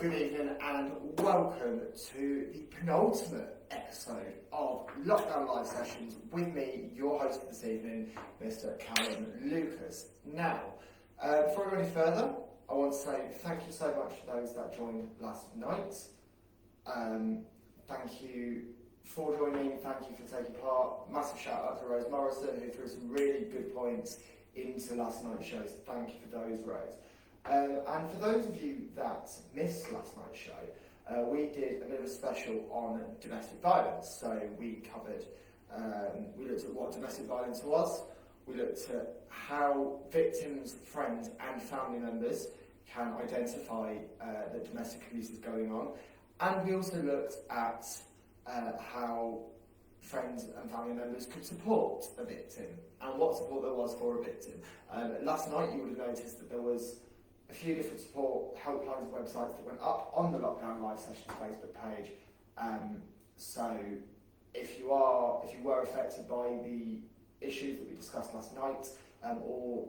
good evening and welcome to the penultimate episode of Lockdown Live Sessions with me, your host for this evening, Mr. Callum Lucas. Now, before we go any further, I want to say thank you so much to those that joined last night. Thank you for joining, thank you for taking part. Massive shout out to Rose Morrison, who threw some really good points into last night's show, so thank you for those, Rose. And for those of you that missed last night's show, we did a bit of a special on domestic violence. So we covered, we looked at what domestic violence was, we looked at how victims, friends and family members can identify that domestic abuse is going on. And we also looked at how friends and family members could support a victim and what support there was for a victim. Last night you would have noticed that there was a few different support helplines and websites that went up on the Lockdown Live Sessions Facebook page. So if you were affected by the issues that we discussed last night, or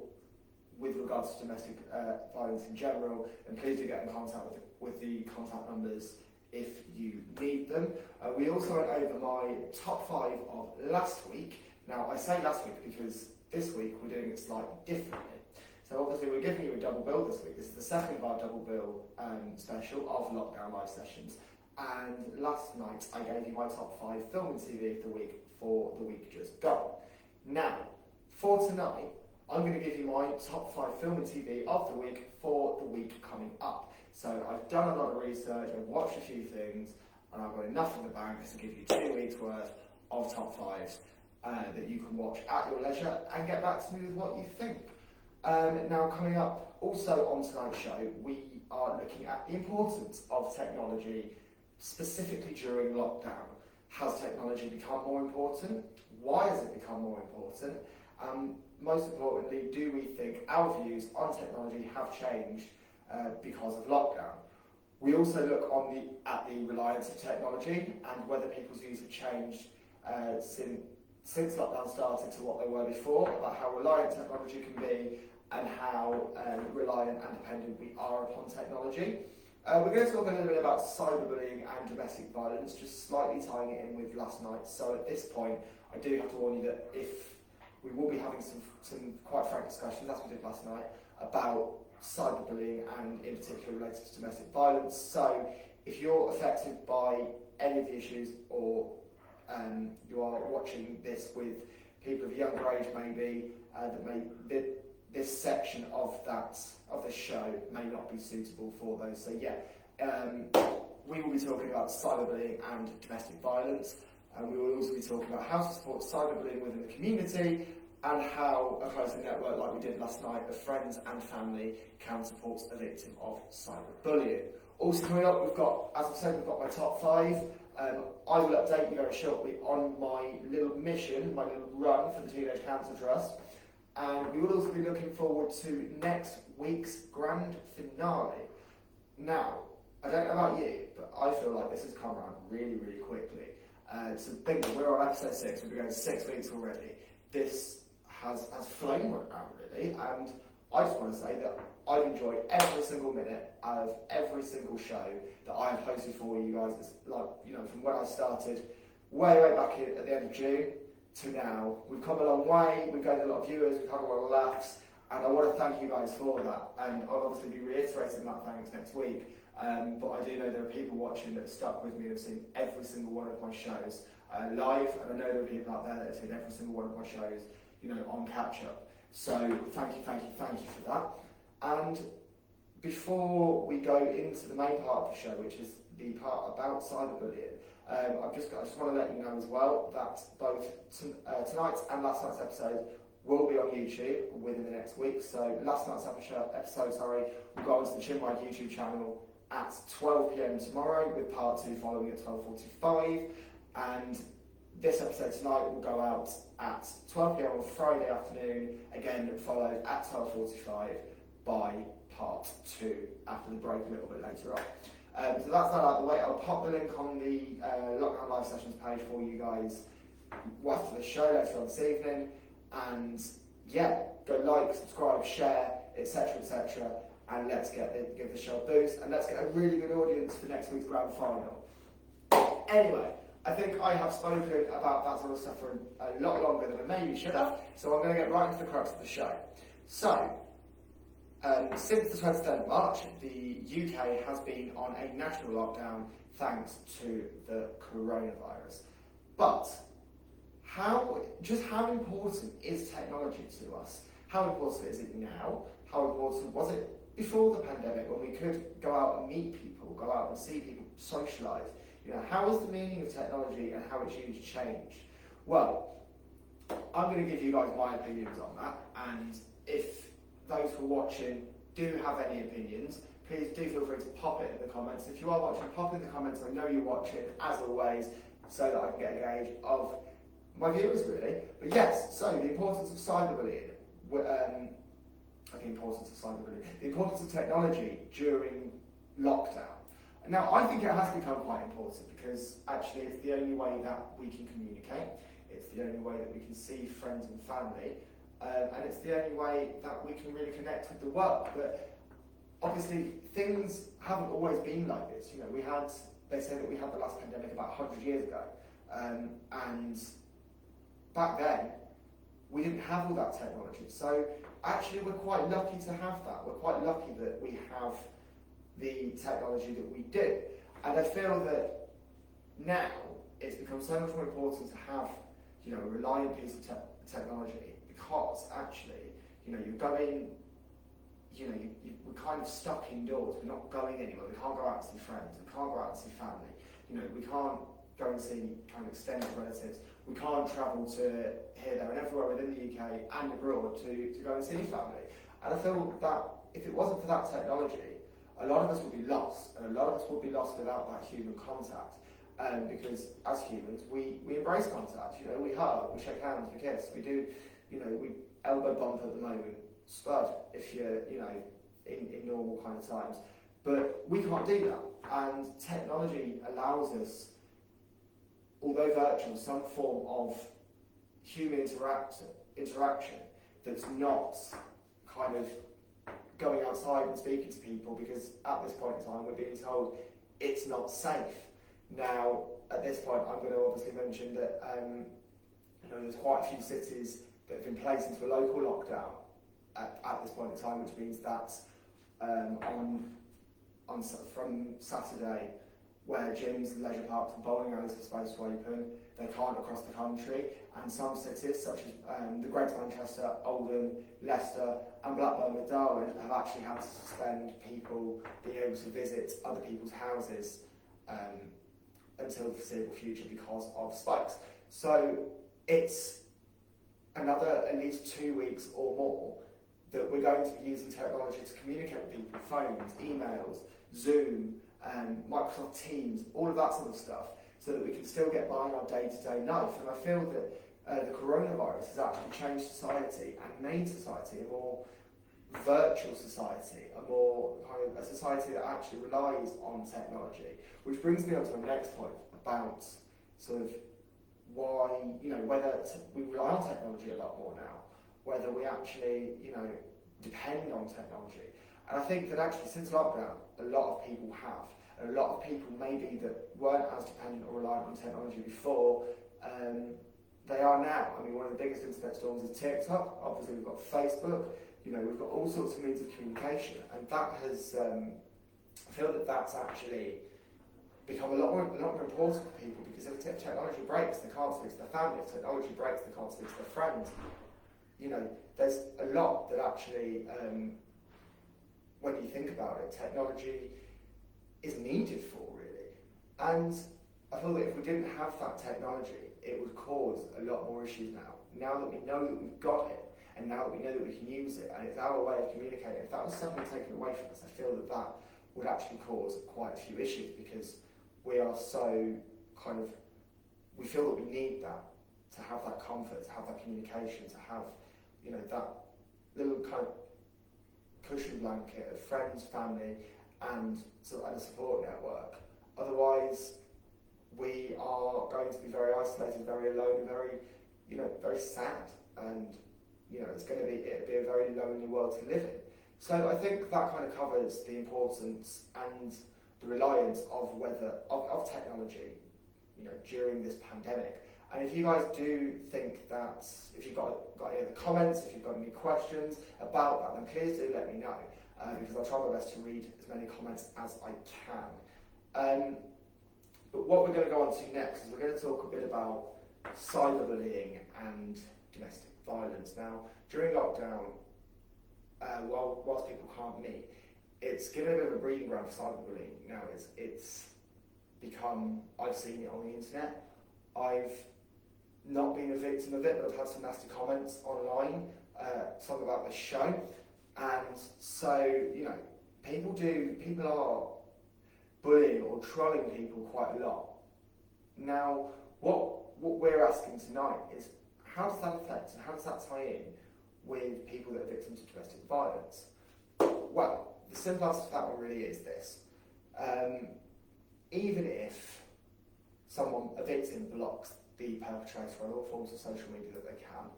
with regards to domestic violence in general, then please do get in contact with the contact numbers if you need them. We also went over my top 5 of last week. Now I say last week because this week we're doing it slightly differently. So obviously we're giving you a double bill this week. This is the second of our double bill special of Lockdown Live Sessions. And last night I gave you my top 5 film and TV of the week for the week just gone. Now, for tonight, I'm going to give you my top 5 film and TV of the week for the week coming up. So I've done a lot of research, I've watched a few things, and I've got enough in the bank to give you 2 weeks worth of top 5s that you can watch at your leisure and get back to me with what you think. Now, coming up also on tonight's show, we are looking at the importance of technology, specifically during lockdown. Has technology become more important? Why has it become more important? Most importantly, do we think our views on technology have changed because of lockdown? We also look at the reliance of technology and whether people's views have changed since lockdown started to what they were before, about how reliant technology can be and how reliant and dependent we are upon technology. We're going to talk a little bit about cyberbullying and domestic violence, just slightly tying it in with last night. So at this point, I do have to warn you that if we will be having some quite frank discussions, as we did last night, about cyberbullying and in particular related to domestic violence. So if you're affected by any of the issues, or you are watching this with people of younger age maybe, this section of the show may not be suitable for those. So yeah, we will be talking about cyberbullying and domestic violence, and we will also be talking about how to support cyberbullying within the community and how a closer network like we did last night of friends and family can support a victim of cyberbullying. Also coming up, we've got, as I said, we've got my top 5. I will update you very shortly on my little mission, my little run for the Teenage Cancer Trust. And we will also be looking forward to next week's grand finale. Now, I don't know about you, but I feel like this has come around really, really quickly. So think that we're on episode 6, we've been going 6 weeks already. This has flown around really, and I just want to say that I've enjoyed every single minute out of every single show that I have hosted for you guys. It's like, from when I started way back at the end of June to now. We've come a long way, we've gained a lot of viewers, we've had a lot of laughs, and I want to thank you guys for that. And I'll obviously be reiterating that thanks next week. But I do know there are people watching that have stuck with me and have seen every single one of my shows live, and I know there are people out there that have seen every single one of my shows, on catch-up. So thank you for that. And before we go into the main part of the show, which is the part about cyberbullying, I just want to let you know as well that both tonight's and last night's episode will be on YouTube within the next week. So last night's episode, will go onto the Chinwag YouTube channel at 12 PM tomorrow, with part 2 following at 12:45. And this episode tonight will go out at 12 PM on Friday afternoon, again followed at 12:45 by part 2 after the break a little bit later on. So that's that out of the way. I'll pop the link on the Lockdown Live Sessions page for you guys after the show later on this evening. And yeah, go like, subscribe, share, etc. and let's give the show a boost, and let's get a really good audience for next week's grand final. Anyway, I think I have spoken about that sort of stuff for a lot longer than I maybe should have, so I'm going to get right into the crux of the show. So, since the 23rd of March, the UK has been on a national lockdown thanks to the coronavirus. But how important is technology to us? How important is it now? How important was it before the pandemic, when we could go out and meet people, go out and see people, socialise? How has the meaning of technology and how it's used changed? Well, I'm going to give you guys my opinions on that, and if those who are watching do have any opinions, please do feel free to pop it in the comments. If you are watching, pop in the comments. I know you're watching, as always, so that I can get a gauge of my viewers, really. But yes, so the importance of cyberbullying, the importance of technology during lockdown. Now, I think it has become quite important because actually it's the only way that we can communicate, it's the only way that we can see friends and family, and it's the only way that we can really connect with the world. But obviously, things haven't always been like this. They say that we had the last pandemic about 100 years ago, and back then, we didn't have all that technology. So actually, we're quite lucky to have that. We're quite lucky that we have the technology that we do. And I feel that now it's become so much more important to have, a reliant piece of technology, because actually, you're going, we're kind of stuck indoors. We're not going anywhere. We can't go out and see friends. We can't go out and see family. We can't go and see kind of extended relatives. We can't travel to here, there and everywhere within the UK and abroad to go and see family. And I feel that if it wasn't for that technology, a lot of us would be lost, and a lot of us would be lost without that human contact. Because as humans, we embrace contact. We hug, we shake hands, we kiss, we do, we elbow bump at the moment, spud if you're, in normal kind of times. But we can't do that, and technology allows us, although virtual, some form of human interaction that's not kind of going outside and speaking to people, because at this point in time we're being told it's not safe. Now, at this point, I'm going to obviously mention that there's quite a few cities that have been placed into a local lockdown at this point in time, which means that from Saturday, where gyms and leisure parks and bowling alleys are supposed to open, they can't across the country, and some cities such as the Greater Manchester, Oldham, Leicester and Blackburn with Darwin have actually had to suspend people being able to visit other people's houses until the foreseeable future because of spikes. So it's another at least 2 weeks or more that we're going to be using technology to communicate with people, phones, emails, Zoom, Microsoft Teams, all of that sort of stuff, so that we can still get by in our day-to-day life. And I feel that the coronavirus has actually changed society and made society a more virtual society, a society that actually relies on technology. Which brings me on to the next point about sort of why, whether we rely on technology a lot more now, whether we actually, depend on technology. And I think that actually since lockdown, a lot of people have. And a lot of people maybe that weren't as dependent or reliant on technology before, they are now. I mean, one of the biggest internet storms is TikTok. Obviously, we've got Facebook. We've got all sorts of means of communication, and that has. I feel that that's actually become a lot more important for people, because if technology breaks, they can't speak to their family. If technology breaks, they can't speak to their friends. There's a lot that actually, when you think about it, technology is needed for, really. And I feel that if we didn't have that technology, it would cause a lot more issues now. Now that we know that we've got it, and now that we know that we can use it, and it's our way of communicating, if that was suddenly taken away from us, I feel that that would actually cause quite a few issues, because we are so we feel that we need that, to have that comfort, to have that communication, to have, that little kind of cushion blanket of friends, family, and a support network. Otherwise, we are going to be very isolated, very alone, and very, very sad. And it'd be a very lonely world to live in. So I think that kind of covers the importance and the reliance of technology, during this pandemic. And if you guys do think that, if you've got any other comments, if you've got any questions about that, then please do let me know, because I'll try my best to read as many comments as I can. But what we're going to go on to next is we're going to talk a bit about cyberbullying and domestic violence. Now, during lockdown, whilst people can't meet, it's given a bit of a breeding ground for cyberbullying. Now, it's become, I've seen it on the internet. I've not been a victim of it, but I've had some nasty comments online, some about the show. And so, people are bullying or trolling people quite a lot. Now, what we're asking tonight is, how does that affect and how does that tie in with people that are victims of domestic violence? Well, the simple answer to that one really is this. Even if a victim blocks the perpetrator on all forms of social media that they can,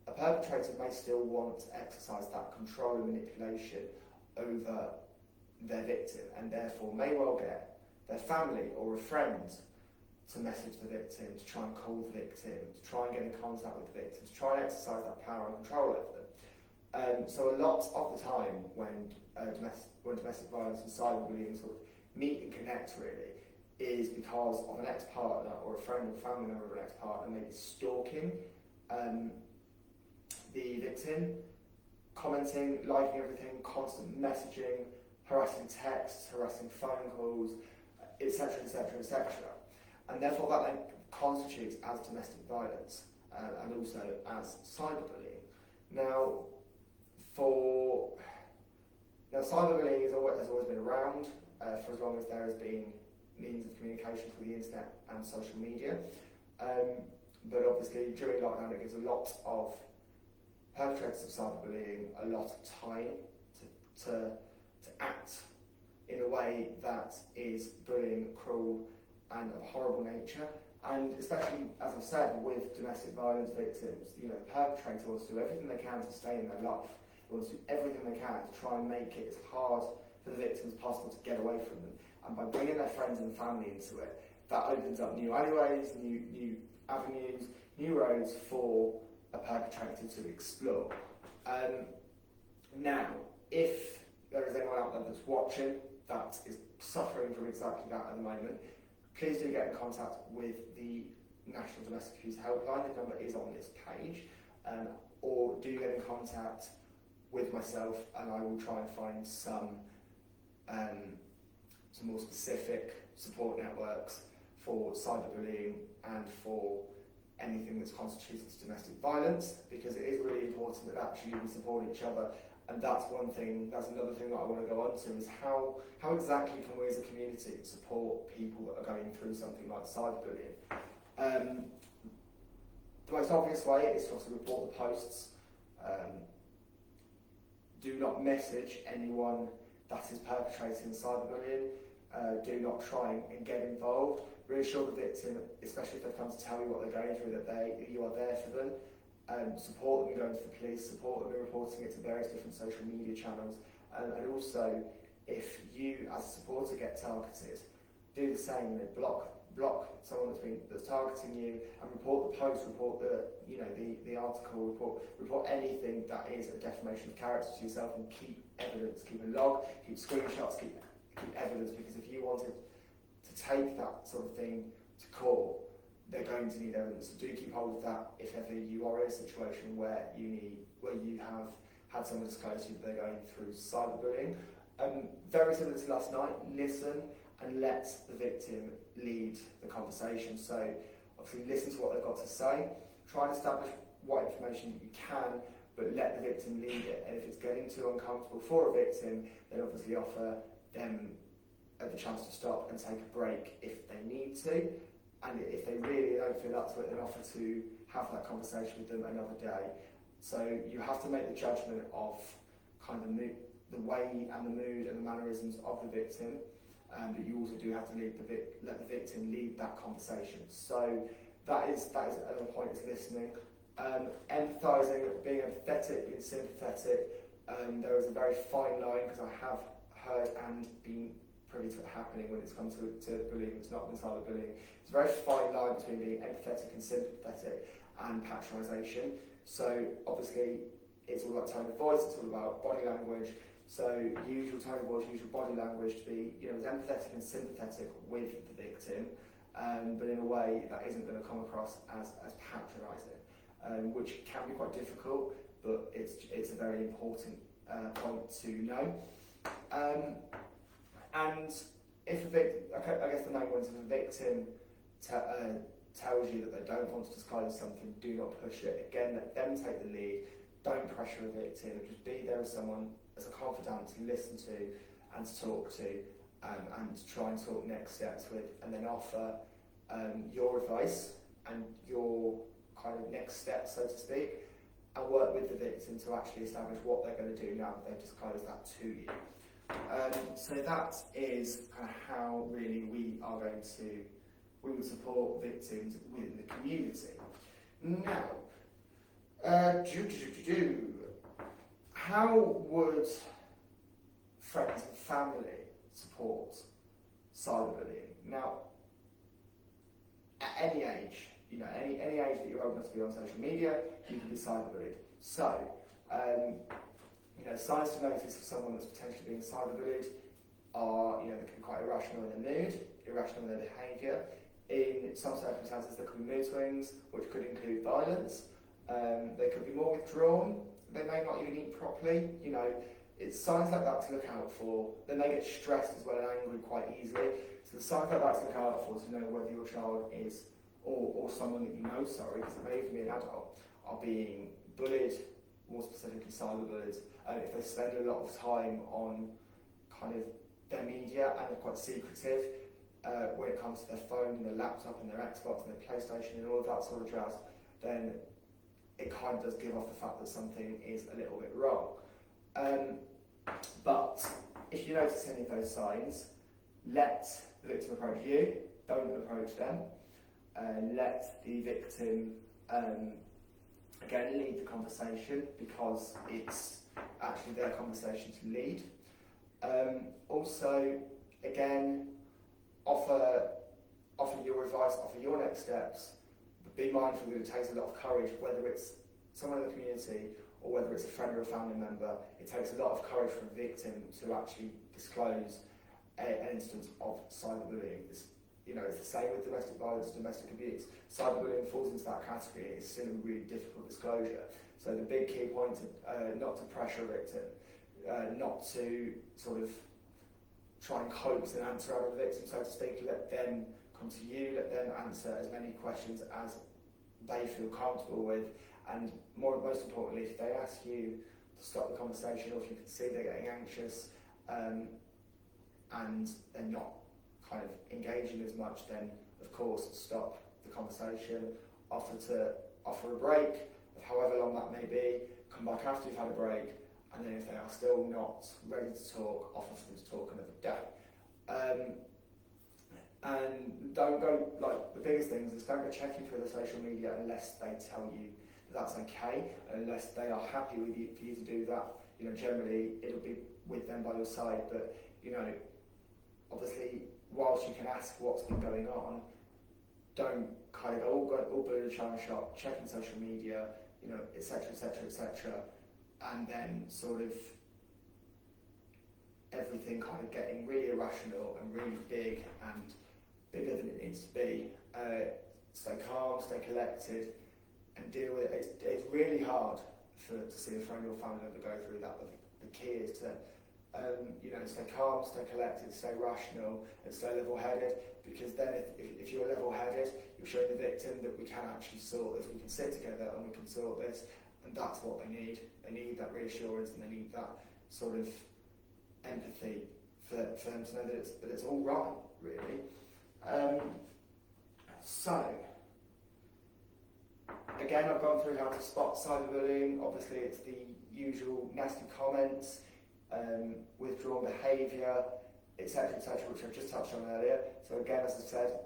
a perpetrator may still want to exercise that control and manipulation over their victim, and therefore may well get their family or a friend to message the victim, to try and call the victim, to try and get in contact with the victim, to try and exercise that power and control over them. So a lot of the time when domestic violence and cyberbullying sort of meet and connect really, is because of an ex-partner or a friend or family member of an ex-partner maybe stalking the victim, commenting, liking everything, constant messaging, harassing texts, harassing phone calls, etc., etc., etc. And therefore that then constitutes as domestic violence and also as cyberbullying. Now, cyberbullying has always been around for as long as there has been means of communication through the internet and social media. But obviously during lockdown it gives a lot of perpetrators of cyberbullying a lot of time to act in a way that is bullying, cruel and of horrible nature. And especially, as I've said, with domestic violence victims, the perpetrator wants to do everything they can to stay in their life. They want to do everything they can to try and make it as hard for the victim as possible to get away from them. And by bringing their friends and family into it, that opens up new alleyways, new avenues, new roads for a perpetrator to explore. Now, if there is anyone out there that's watching that is suffering from exactly that at the moment, please do get in contact with the National Domestic Abuse Helpline. The number is on this page. Or do get in contact with myself and I will try and find some more specific support networks for cyberbullying and for anything that's constituted as domestic violence, because it is really important that actually we support each other. And that's another thing that I want to go on to, is how exactly can we as a community support people that are going through something like cyberbullying. The most obvious way is to obviously report the posts. Do not message anyone that is perpetrating cyberbullying. Do not try and get involved. Reassure the victim, especially if they come to tell you what they're going through, that you are there for them. Support them in going to the police, support them in reporting it to various different social media channels, and also if you as a supporter get targeted, do the same. Block someone that's targeting you, and report the post, report the article, report anything that is a defamation of character to yourself, and keep evidence, keep a log, keep screenshots, keep evidence, because if you wanted to take that sort of thing to court, they're going to need evidence. So do keep hold of that if ever you are in a situation where you have had someone disclose to you that they're going through cyberbullying. Very similar to last night, listen and let the victim lead the conversation. So obviously listen to what they've got to say, try and establish what information you can, but let the victim lead it. And if it's getting too uncomfortable for a victim, then obviously offer them the chance to stop and take a break if they need to. And if they really don't feel up to it, then offer to have that conversation with them another day. So you have to make the judgment of kind of the way and the mood and the mannerisms of the victim, but you also do have to let the victim lead that conversation. So that is another point, is listening, empathising, being empathetic, being sympathetic, There is a very fine line, because I have heard and been privy to it happening when it's come to bullying. It's not been cyberbullying. It's a very fine line between being empathetic and sympathetic and patronisation. So obviously it's all about tone of voice, it's all about body language. So use your tone of voice, use your body language to be, as empathetic and sympathetic with the victim, but in a way that isn't going to come across as patronising, which can be quite difficult, but it's a very important point to know. And if a victim, I guess the main one is, if a victim tells you that they don't want to disclose something, do not push it. Again, let them take the lead. Don't pressure a victim. Just be there as someone, as a confidant to listen to and to talk to, and to try and talk next steps with, and then offer your advice and your kind of next steps, so to speak, and work with the victim to actually establish what they're going to do now that they've disclosed that to you. So that is kind of how really we would support victims within the community. Now, how would friends and family support cyberbullying? Now, at any age, any age that you're old enough to be on social media, you can be cyberbullied. So, signs to notice of someone that's potentially being cyberbullied are, they can be quite irrational in their mood, irrational in their behaviour. In some circumstances, there could be mood swings, which could include violence. They could be more withdrawn. They may not even eat properly. It's signs like that to look out for. They may get stressed as well and angry quite easily. So the signs like that to look out for, to know whether your child is, or someone that you know, because it may even be an adult, are being bullied, more specifically cyberbullied. If they spend a lot of time on kind of their media and they're quite secretive when it comes to their phone and their laptop and their Xbox and their PlayStation and all of that sort of jazz, then it kind of does give off the fact that something is a little bit wrong. But if you notice any of those signs, let the victim approach you, don't approach them. Let the victim, again, lead the conversation, because it's actually their conversation to lead. Also, again, offer your advice, offer your next steps, but be mindful that it takes a lot of courage, whether it's someone in the community or whether it's a friend or a family member. It takes a lot of courage for a victim to actually disclose an instance of cyberbullying. It's the same with domestic violence, domestic abuse. Cyberbullying falls into that category. It's still a really difficult disclosure. So the big key point is not to pressure a victim, not to sort of try and coax an answer out of the victim, so to speak. Let them come to you, let them answer as many questions as they feel comfortable with, and most importantly, if they ask you to stop the conversation, or if you can see they're getting anxious and they're not kind of engaging as much, then of course stop the conversation, offer a break of however long that may be, come back after you've had a break, and then if they are still not ready to talk, offer for them to talk another day. And don't go, the biggest things is don't go checking through the social media unless they tell you that that's okay, unless they are happy with you, for you to do that. Generally it'll be with them by your side, but obviously whilst you can ask what's been going on, don't kind of go all bully the china shop, checking social media, etc, and then sort of everything kind of getting really irrational and really big and bigger than it needs to be. Stay calm, stay collected, and deal with it. It's really hard to see a friend or family member go through that, but the key is to stay calm, stay collected, stay rational, and stay level-headed, because then if you're level-headed, you're showing the victim that we can actually sort this, we can sit together and we can sort this, and that's what they need. They need that reassurance, and they need that sort of empathy for them to know that it's all right, really. So, again, I've gone through how to spot cyberbullying. Obviously, it's the usual nasty comments, withdrawn behaviour, etc., which I've just touched on earlier. So again, as I said,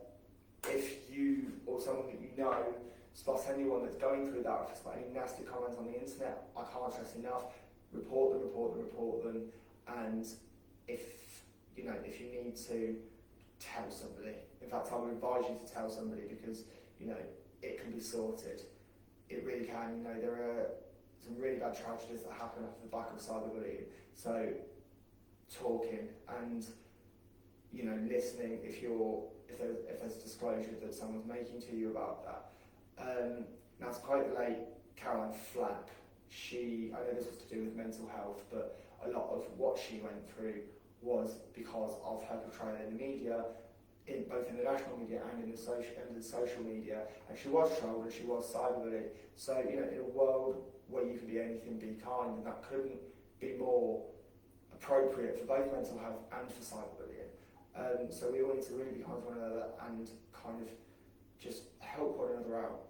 if you or someone that you know spots anyone that's going through that, or if spot any nasty comments on the internet, I can't stress enough, report them, and if if you need to tell somebody, in fact I would advise you to tell somebody, because it can be sorted. It really can. There are some really bad tragedies that happen off the back of cyberbullying. So talking and listening if there's disclosure that someone's making to you about that. Now, to quote the late Caroline Flapp, I know this was to do with mental health, but a lot of what she went through was because of her portrayal in the media, both in the national media and in the social media, and she was trolled and she was cyberbullied. So in a world where you can be anything, be kind, and that couldn't be more appropriate for both mental health and for cyberbullying. So we all need to really be kind to one another and kind of just help one another out.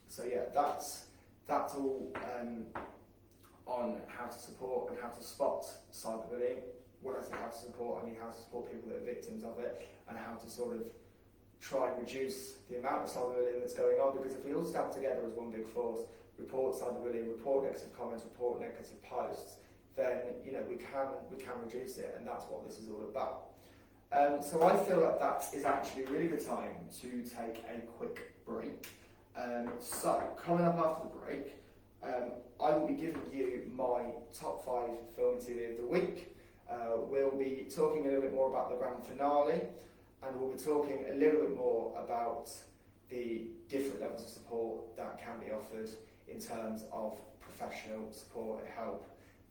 So yeah, that's all on how to support and how to spot cyberbullying. When I say how to support, I mean how to support people that are victims of it, and how to sort of try and reduce the amount of cyberbullying that's going on. Because if we all stand together as one big force, report cyberbullying, report negative comments, report negative posts, then we can reduce it, and that's what this is all about. So I feel like that is actually a really good time to take a quick break. So coming up after the break, I will be giving you my top 5 film TV of the week. We'll be talking a little bit more about the grand finale, and we'll be talking a little bit more about the different levels of support that can be offered in terms of professional support and help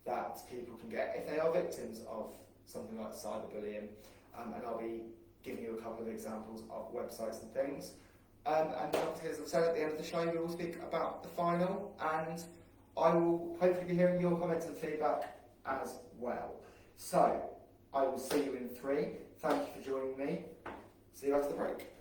that people can get if they are victims of something like cyberbullying. And I'll be giving you a couple of examples of websites and things. And obviously, as I've said, at the end of the show, we will speak about the final, and I will hopefully be hearing your comments and feedback as well. So, I will see you in 3. Thank you for joining me. See you after the break.